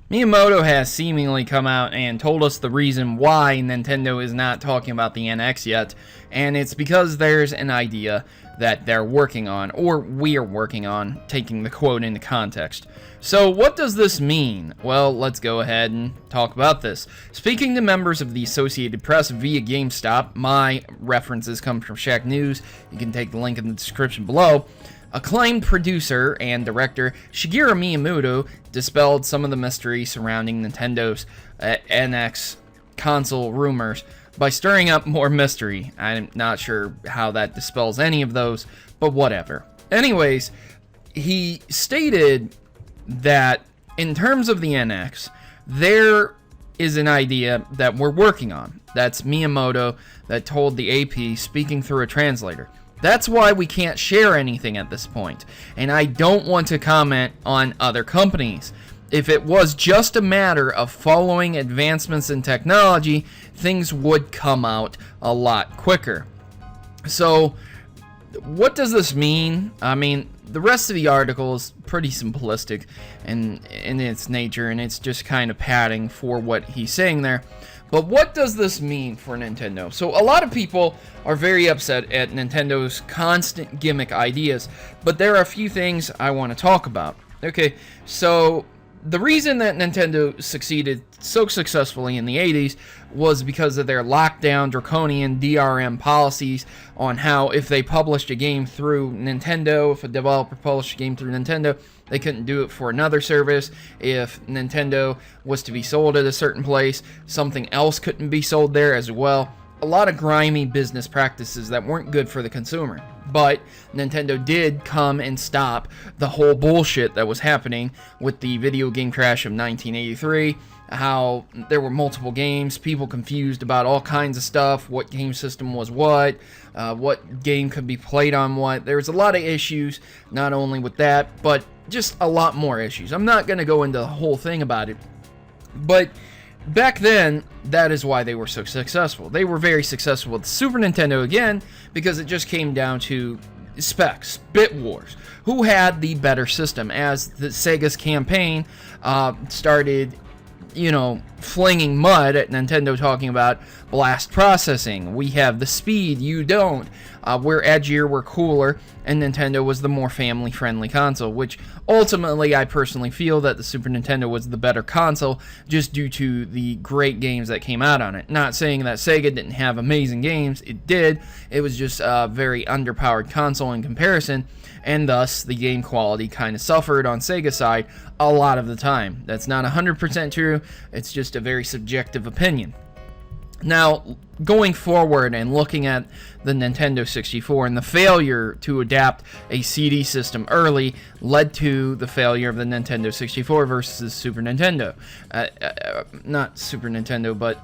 Miyamoto has seemingly come out and told us the reason why Nintendo is not talking about the NX yet, and it's because there's an idea that they're working on, or we're working on, taking the quote into context. So what does this mean? Well, let's go ahead and talk about this. Speaking to members of the Associated Press via GameStop, my references come from Shack News, you can take the link in the description below. Acclaimed producer and director Shigeru Miyamoto dispelled some of the mystery surrounding Nintendo's NX console rumors by stirring up more mystery. I'm not sure how that dispels any of those, but whatever. Anyways, he stated that in terms of the NX, there is an idea that we're working on. That's Miyamoto that told the AP, speaking through a translator. That's why we can't share anything at this point, and I don't want to comment on other companies. If it was just a matter of following advancements in technology, things would come out a lot quicker. So, what does this mean? I mean, the rest of the article is pretty simplistic in its nature, and it's just kind of padding for what he's saying there. But what does this mean for Nintendo? So a lot of people are very upset at Nintendo's constant gimmick ideas, but there are a few things I want to talk about. Okay, so the reason that Nintendo succeeded so successfully in the 80s was because of their lockdown, draconian DRM policies on how if they published a game through Nintendo, if a developer published a game through Nintendo, they couldn't do it for another service. If Nintendo was to be sold at a certain place, something else couldn't be sold there as well. A lot of grimy business practices that weren't good for the consumer. But Nintendo did come and stop the whole bullshit that was happening with the video game crash of 1983, how there were multiple games, people confused about all kinds of stuff, what game system was what game could be played on what. There was a lot of issues, not only with that, but just a lot more issues. I'm not going to go into the whole thing about it, but back then, that is why they were so successful. They were very successful with the Super Nintendo again, because it just came down to specs, bit wars. Who had the better system? As the Sega's campaign started, flinging mud at Nintendo, talking about blast processing. We have the speed, you don't. We're edgier, we're cooler, and Nintendo was the more family-friendly console, which ultimately I personally feel that the Super Nintendo was the better console just due to the great games that came out on it. Not saying that Sega didn't have amazing games, it did. It was just a very underpowered console in comparison, and thus the game quality kind of suffered on Sega's side a lot of the time. That's not 100% true, it's just a very subjective opinion. Now, going forward and looking at the Nintendo 64 and the failure to adapt a CD system early led to the failure of the Nintendo 64 versus the Super Nintendo. Not Super Nintendo, but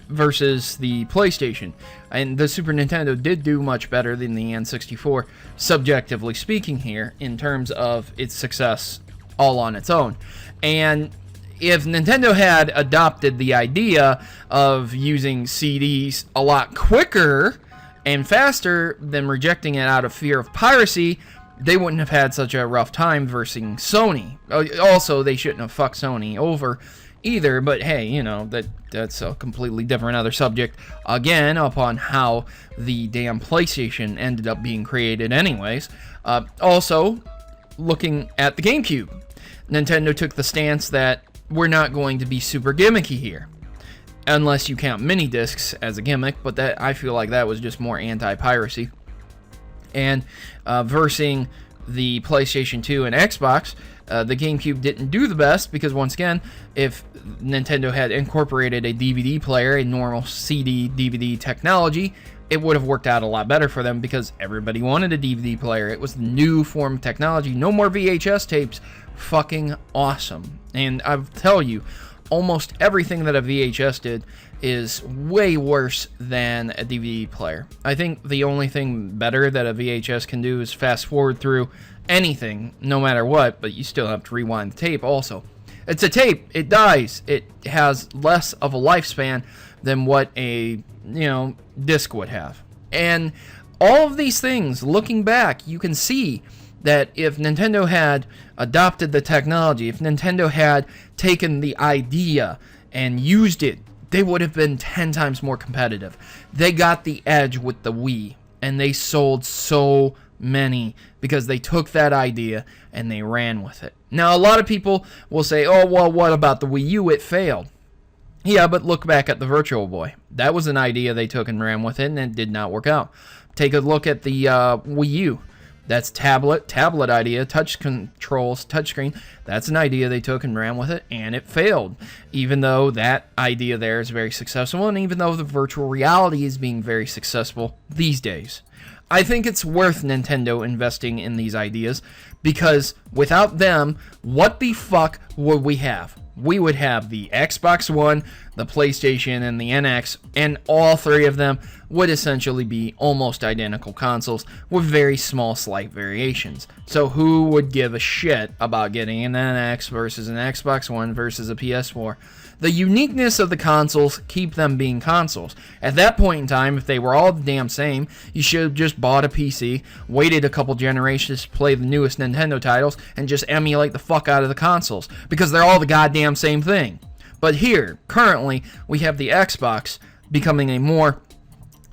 versus the PlayStation. And the Super Nintendo did do much better than the N64, subjectively speaking here, in terms of its success all on its own. And if Nintendo had adopted the idea of using CDs a lot quicker and faster than rejecting it out of fear of piracy, they wouldn't have had such a rough time versus Sony. Also, they shouldn't have fucked Sony over either, but hey, that's a completely different other subject, again, upon how the damn PlayStation ended up being created anyways. Also, looking at the GameCube, Nintendo took the stance that we're not going to be super gimmicky here, unless you count mini discs as a gimmick, but that I feel like that was just more anti-piracy. And versing the PlayStation 2 and Xbox, the GameCube didn't do the best because, once again, if Nintendo had incorporated a DVD player, a normal CD DVD technology, it would have worked out a lot better for them because everybody wanted a DVD player. It was the new form of technology. No more VHS tapes. Fucking awesome. And I'll tell you, almost everything that a VHS did is way worse than a DVD player. I think the only thing better that a VHS can do is fast forward through anything, no matter what, but you still have to rewind the tape also. It's a tape. It dies. It has less of a lifespan than what a, disc would have. And all of these things, looking back, you can see that if Nintendo had adopted the technology, if Nintendo had taken the idea and used it, they would have been 10 times more competitive. They got the edge with the Wii, and they sold so many because they took that idea and they ran with it. Now, a lot of people will say, oh, well, what about the Wii U? It failed. Yeah, but look back at the Virtual Boy. That was an idea they took and ran with it, and it did not work out. Take a look at the Wii U. That's tablet idea, touch controls, touchscreen. That's an idea they took and ran with it, and it failed. Even though that idea there is very successful, and even though the virtual reality is being very successful these days. I think it's worth Nintendo investing in these ideas, because without them, what the fuck would we have? We would have the Xbox One, the PlayStation, and the NX, and all three of them would essentially be almost identical consoles with very small, slight variations. So who would give a shit about getting an NX versus an Xbox One versus a PS4? The uniqueness of the consoles keep them being consoles. At that point in time, if they were all the damn same, you should have just bought a PC, waited a couple generations to play the newest Nintendo titles, and just emulate the fuck out of the consoles, because they're all the goddamn same thing. But here, currently, we have the Xbox becoming a more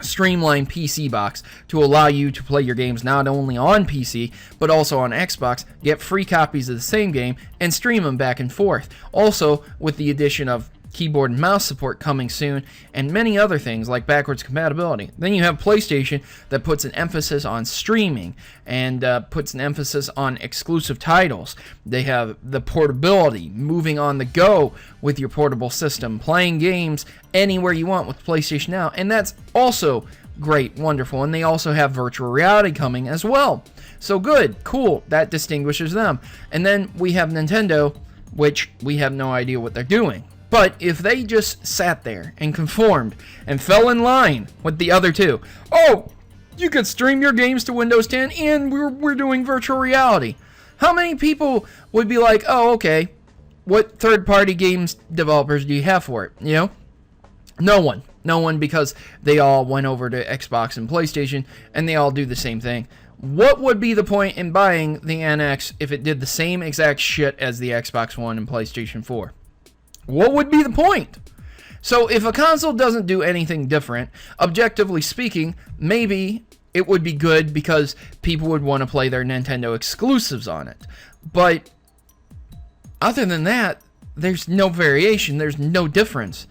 streamlined PC box to allow you to play your games not only on PC, but also on Xbox, get free copies of the same game, and stream them back and forth. Also, with the addition of keyboard and mouse support coming soon, and many other things like backwards compatibility. Then you have PlayStation that puts an emphasis on streaming and puts an emphasis on exclusive titles. They have the portability, moving on the go with your portable system, playing games anywhere you want with PlayStation Now, and that's also great, wonderful. And they also have virtual reality coming as well. So good, cool, that distinguishes them. And then we have Nintendo, which we have no idea what they're doing. But if they just sat there and conformed and fell in line with the other two, oh, you could stream your games to Windows 10 and we're doing virtual reality. How many people would be like, oh, okay, what third-party games developers do you have for it? You know? No one. No one, because they all went over to Xbox and PlayStation and they all do the same thing. What would be the point in buying the NX if it did the same exact shit as the Xbox One and PlayStation 4? What would be the point? So if a console doesn't do anything different, objectively speaking, maybe it would be good because people would want to play their Nintendo exclusives on it. But other than that, there's no variation, there's no difference.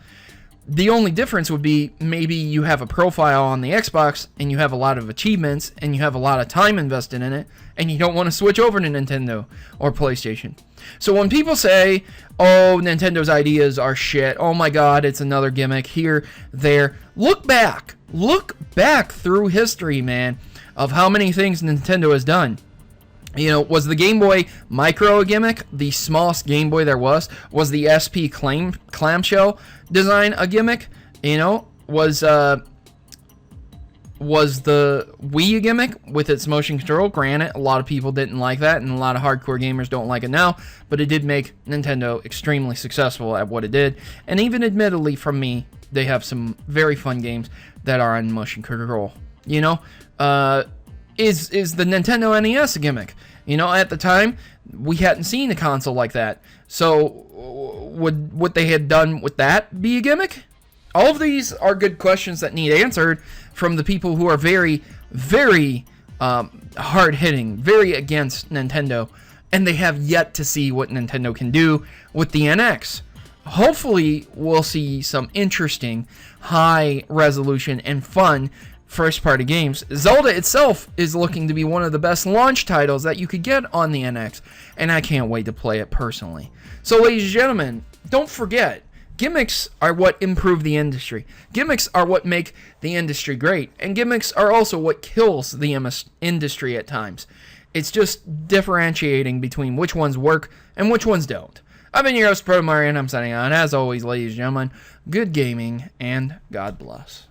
The only difference would be maybe you have a profile on the Xbox and you have a lot of achievements and you have a lot of time invested in it and you don't want to switch over to Nintendo or PlayStation. So when people say, oh, Nintendo's ideas are shit, oh my god, it's another gimmick, here, there, look back through history, man, of how many things Nintendo has done. You know, was the Game Boy Micro a gimmick? The smallest Game Boy there was? Was the SP clamshell design a gimmick? You know, was the Wii a gimmick with its motion control? Granted, a lot of people didn't like that, and a lot of hardcore gamers don't like it now, but it did make Nintendo extremely successful at what it did. And even admittedly, from me, they have some very fun games that are on motion control. You know, is the Nintendo NES a gimmick? You know, at the time, we hadn't seen a console like that. So, would what they had done with that be a gimmick? All of these are good questions that need answered from the people who are very, very hard-hitting, very against Nintendo, and they have yet to see what Nintendo can do with the NX. Hopefully, we'll see some interesting, high-resolution, and fun first-party games. Zelda itself is looking to be one of the best launch titles that you could get on the NX, and I can't wait to play it personally. So, ladies and gentlemen, don't forget, gimmicks are what improve the industry. Gimmicks are what make the industry great, and gimmicks are also what kills the industry at times. It's just differentiating between which ones work and which ones don't. I've been your host, Protomario, and I'm signing on. As always, ladies and gentlemen, good gaming, and God bless.